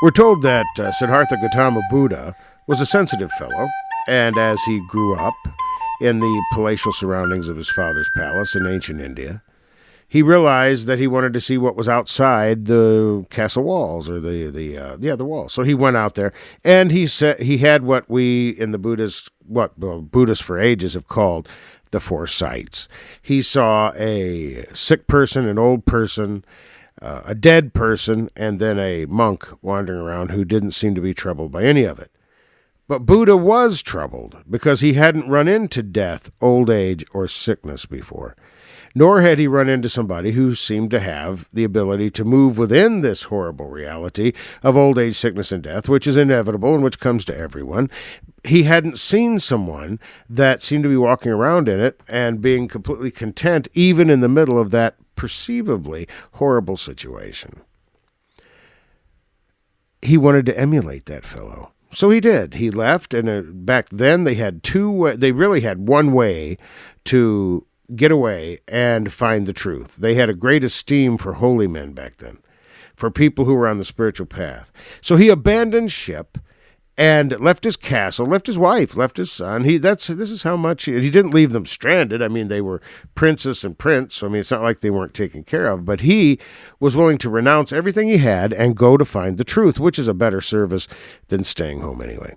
We're told that Siddhartha Gautama Buddha was a sensitive fellow, and as he grew up in the palatial surroundings of his father's palace in ancient India, he realized that he wanted to see what was outside the castle walls, or the walls. So he went out there, and he said he had what we in the Buddhists for ages have called the four sights. He saw a sick person, an old person, a dead person, and then a monk wandering around who didn't seem to be troubled by any of it. But Buddha was troubled because he hadn't run into death, old age, or sickness before. Nor had he run into somebody who seemed to have the ability to move within this horrible reality of old age, sickness, and death, which is inevitable and which comes to everyone. He hadn't seen someone that seemed to be walking around in it and being completely content, even in the middle of that perceivably horrible situation. He wanted to emulate that fellow. So he did. He left, and back then they really had one way to get away and find the truth. They had a great esteem for holy men back then, for people who were on the spiritual path. So he abandoned ship and left his castle, left his wife, left his son. This is how much he didn't leave them stranded. I mean, they were princess and prince. So, I mean, it's not like they weren't taken care of, but he was willing to renounce everything he had and go to find the truth, which is a better service than staying home anyway.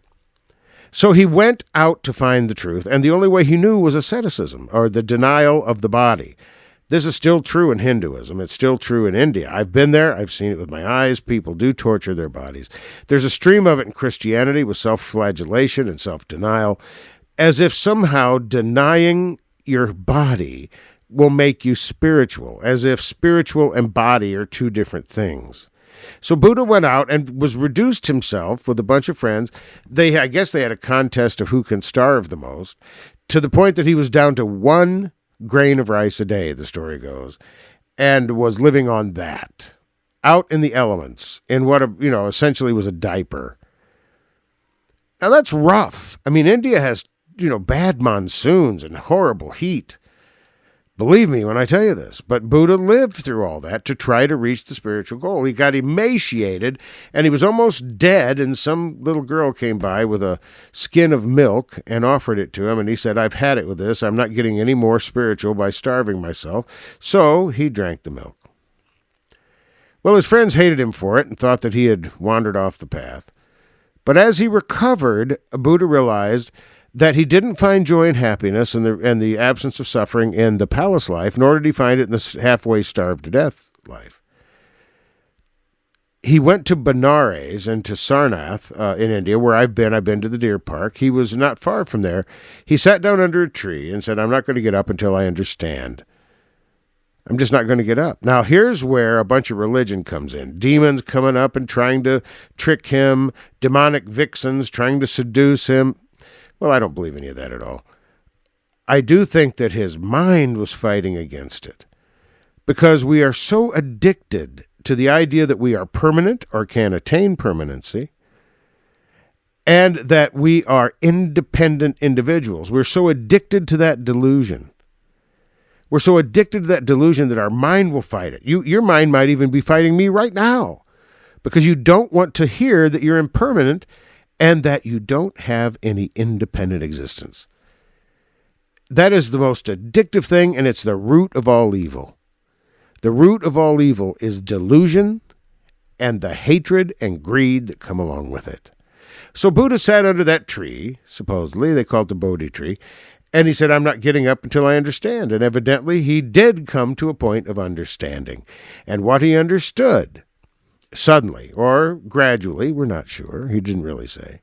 So he went out to find the truth, and the only way he knew was asceticism, or the denial of the body. This is still true in Hinduism. It's still true in India. I've been there. I've seen it with my eyes. People do torture their bodies. There's a stream of it in Christianity with self-flagellation and self-denial, as if somehow denying your body will make you spiritual, as if spiritual and body are two different things. So Buddha went out and was reduced himself with a bunch of friends. I guess they had a contest of who can starve the most, to the point that he was down to 1 grain of rice a day, the story goes, and was living on that, out in the elements, in what essentially was a diaper. Now that's rough. I mean, India has bad monsoons and horrible heat. Believe me when I tell you this, but Buddha lived through all that to try to reach the spiritual goal. He got emaciated, and he was almost dead, and some little girl came by with a skin of milk and offered it to him, and he said, "I've had it with this. I'm not getting any more spiritual by starving myself." So he drank the milk. Well, his friends hated him for it and thought that he had wandered off the path. But as he recovered, Buddha realized that he didn't find joy and happiness and the absence of suffering in the palace life, nor did he find it in the halfway starved to death life. He went to Benares and to Sarnath in India, where I've been. I've been to the deer park. He was not far from there. He sat down under a tree and said, "I'm not going to get up until I understand. I'm just not going to get up." Now, here's where a bunch of religion comes in. Demons coming up and trying to trick him, demonic vixens trying to seduce him. Well, I don't believe any of that at all. I do think that his mind was fighting against it, because we are so addicted to the idea that we are permanent or can attain permanency, and that we are independent individuals. We're so addicted to that delusion. We're so addicted to that delusion that our mind will fight it. Your mind might even be fighting me right now, because you don't want to hear that you're impermanent and that you don't have any independent existence. That is the most addictive thing, and it's the root of all evil. The root of all evil is delusion and the hatred and greed that come along with it. So Buddha sat under that tree, supposedly, they call it the Bodhi tree, and he said, "I'm not getting up until I understand." And evidently he did come to a point of understanding. And what he understood, suddenly or gradually, we're not sure, he didn't really say,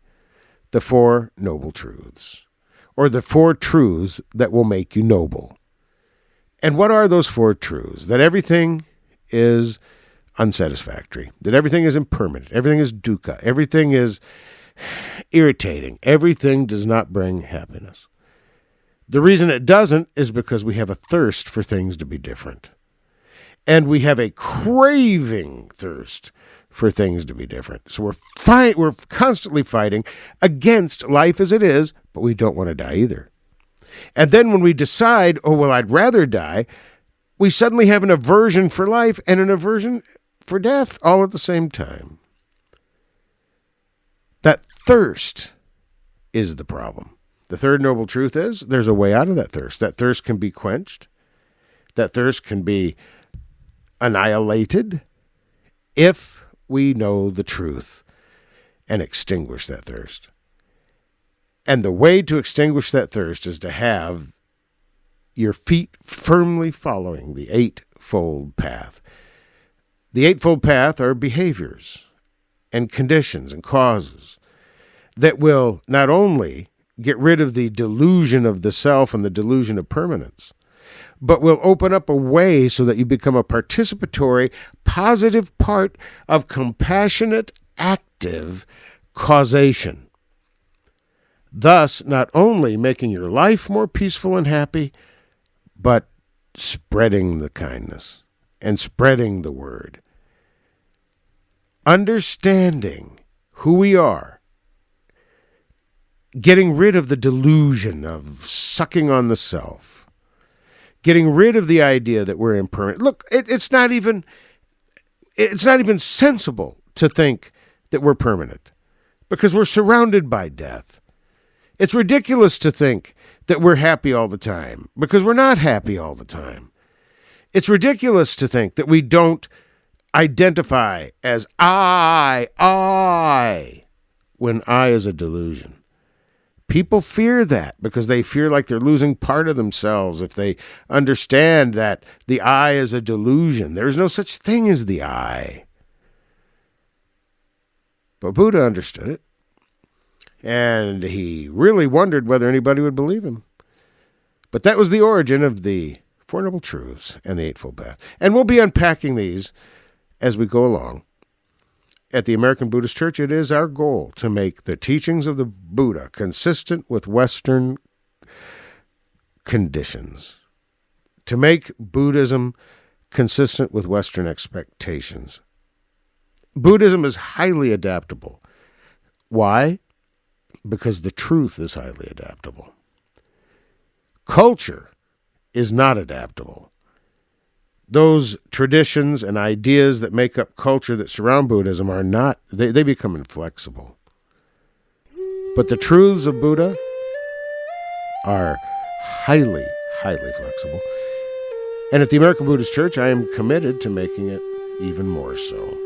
the 4 noble truths, or the 4 truths that will make you noble. And what are those 4 truths? That everything is unsatisfactory, that everything is impermanent, everything is dukkha, everything is irritating, everything does not bring happiness. The reason it doesn't is because we have a thirst for things to be different. And we have a craving thirst for things to be different. So we're constantly fighting against life as it is, but we don't want to die either. And then when we decide, "Oh, well, I'd rather die," we suddenly have an aversion for life and an aversion for death all at the same time. That thirst is the problem. The third noble truth is there's a way out of that thirst. That thirst can be quenched. That thirst can be annihilated if we know the truth and extinguish that thirst. And the way to extinguish that thirst is to have your feet firmly following the Eightfold Path. The Eightfold Path are behaviors and conditions and causes that will not only get rid of the delusion of the self and the delusion of permanence, but will open up a way so that you become a participatory, positive part of compassionate, active causation. Thus, not only making your life more peaceful and happy, but spreading the kindness and spreading the word. Understanding who we are, getting rid of the delusion of sucking on the self, getting rid of the idea that we're impermanent. Look, it's not even sensible to think that we're permanent because we're surrounded by death. It's ridiculous to think that we're happy all the time because we're not happy all the time. It's ridiculous to think that we don't identify as I, when I is a delusion. People fear that because they fear like they're losing part of themselves if they understand that the I is a delusion. There is no such thing as the I. But Buddha understood it. And he really wondered whether anybody would believe him. But that was the origin of the Four Noble Truths and the Eightfold Path. And we'll be unpacking these as we go along. At the American Buddhist Church, it is our goal to make the teachings of the Buddha consistent with Western conditions, to make Buddhism consistent with Western expectations. Buddhism is highly adaptable. Why? Because the truth is highly adaptable. Culture is not adaptable. Those traditions and ideas that make up culture that surround Buddhism are not, they become inflexible. But the truths of Buddha are highly, highly flexible. And at the American Buddhist Church, I am committed to making it even more so.